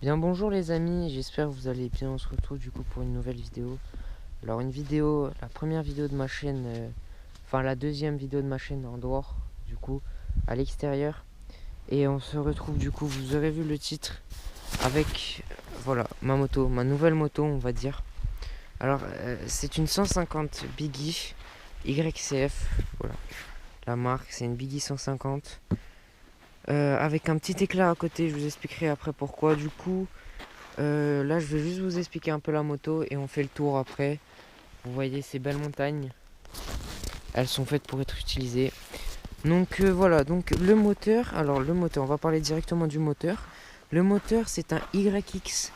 Bien bonjour les amis, j'espère que vous allez bien. On se retrouve du coup pour une nouvelle vidéo. Alors une vidéo, la première vidéo de ma chaîne, enfin la deuxième vidéo de ma chaîne en dehors, du coup, à l'extérieur. Et on se retrouve du coup, vous aurez vu le titre, avec, voilà, ma moto, ma nouvelle moto on va dire. Alors c'est une 150 Biggie YCF, voilà, la marque c'est une Biggie 150. Avec un petit éclair à côté, je vous expliquerai après pourquoi. Du coup, là, je vais juste vous expliquer un peu la moto et on fait le tour après. Vous voyez ces belles montagnes, elles sont faites pour être utilisées. Donc voilà, donc le moteur, alors le moteur, on va parler directement du moteur. Le moteur, c'est un YX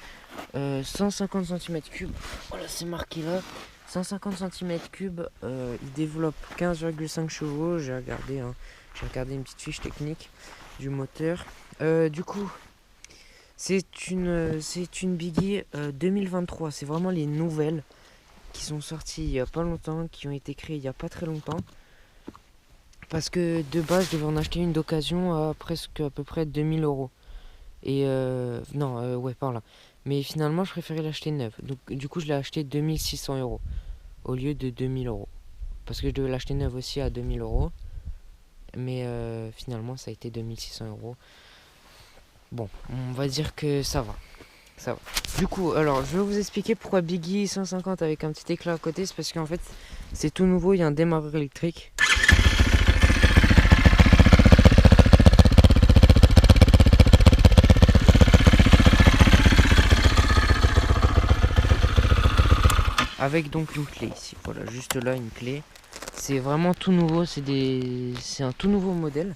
150 cm3. Voilà, c'est marqué là. 150 cm3, il développe 15,5 chevaux. J'ai regardé, hein, j'ai regardé une petite fiche technique du moteur. Du coup, c'est une Biggie 2023. C'est vraiment les nouvelles qui sont sorties il y a pas longtemps, qui ont été créées il y a pas très longtemps. Parce que de base, je devais en acheter une d'occasion à presque à peu près 2000 euros. Et non, ouais, par là. Mais finalement, je préférais l'acheter neuve. Donc, du coup, je l'ai acheté 2600 euros au lieu de 2000 euros. Parce que je devais l'acheter neuve aussi à 2000 euros. Mais finalement, ça a été 2600 euros. Bon, on va dire que ça va. Ça va. Du coup, alors je vais vous expliquer pourquoi Biggie 150 avec un petit éclat à côté. C'est parce qu'en fait, c'est tout nouveau. Il y a un démarreur électrique. Avec donc une clé ici. Voilà, juste là, une clé. C'est vraiment tout nouveau. C'est un tout nouveau modèle.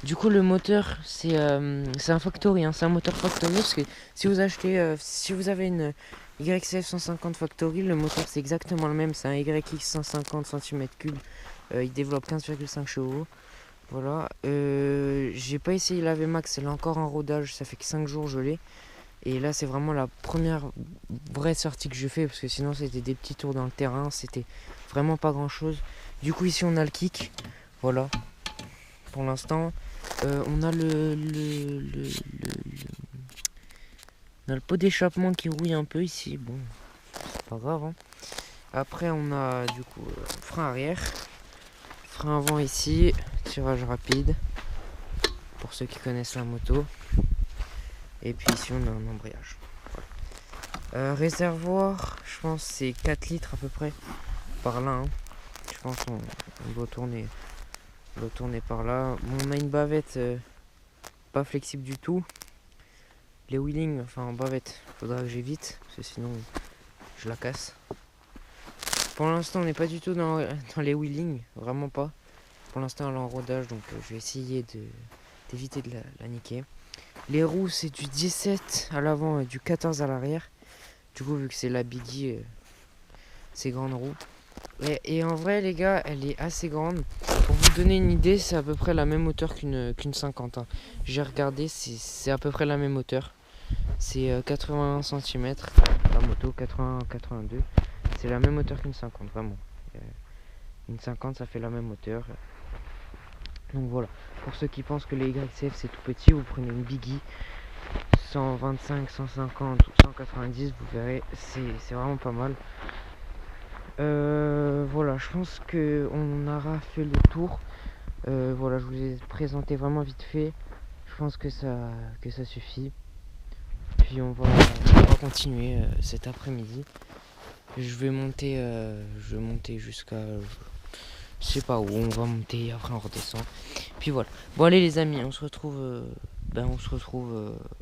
Du coup, le moteur, c'est un factory. Hein, c'est un moteur factory. Parce que si vous achetez, si vous avez une YCF 150 factory, le moteur c'est exactement le même. C'est un YX 150 cm3. Il développe 15,5 chevaux. Voilà. J'ai pas essayé la VMAX. Elle est encore en rodage. Ça fait que 5 jours je l'ai. Et là, c'est vraiment la première vraie sortie que je fais. Parce que sinon, c'était des petits tours dans le terrain. C'était vraiment pas grand chose. Du coup, ici, on a le kick. Voilà. Pour l'instant, on a on a le pot d'échappement qui rouille un peu ici. Bon, c'est pas grave. Hein. Après, on a du coup frein arrière, frein avant ici, tirage rapide pour ceux qui connaissent la moto. Et puis ici, on a un embrayage. Voilà. Réservoir, je pense c'est 4 litres à peu près par là. Hein. Je pense on doit tourner par là. Bon, on a une bavette pas flexible du tout. Les wheelings, enfin en bavette, faudra que j'évite, parce que sinon je la casse. Pour l'instant, on n'est pas du tout dans les wheelings, vraiment pas. Pour l'instant, elle est en rodage, donc je vais essayer d'éviter de la niquer. Les roues, c'est du 17 à l'avant et du 14 à l'arrière. Du coup, vu que c'est la Biggie, c'est grande roue. Et en vrai, les gars, elle est assez grande. Pour vous donner une idée, c'est à peu près la même hauteur qu'une 50. Hein. J'ai regardé, c'est à peu près la même hauteur. C'est 81 cm, la moto, 80-82. C'est la même hauteur qu'une 50, vraiment. Une 50, ça fait la même hauteur. Donc voilà, pour ceux qui pensent que les YCF c'est tout petit, vous prenez une Biggie 125, 150 ou 190, vous verrez, c'est vraiment pas mal. Voilà, je pense qu'on aura fait le tour. Voilà, je vous ai présenté vraiment vite fait. Je pense que ça suffit. Puis on va continuer cet après-midi. Je vais monter jusqu'à je sais pas où. On va monter, après on redescend. Puis voilà. Bon allez les amis, on se retrouve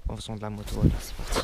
en faisant de la moto. Allez, c'est parti.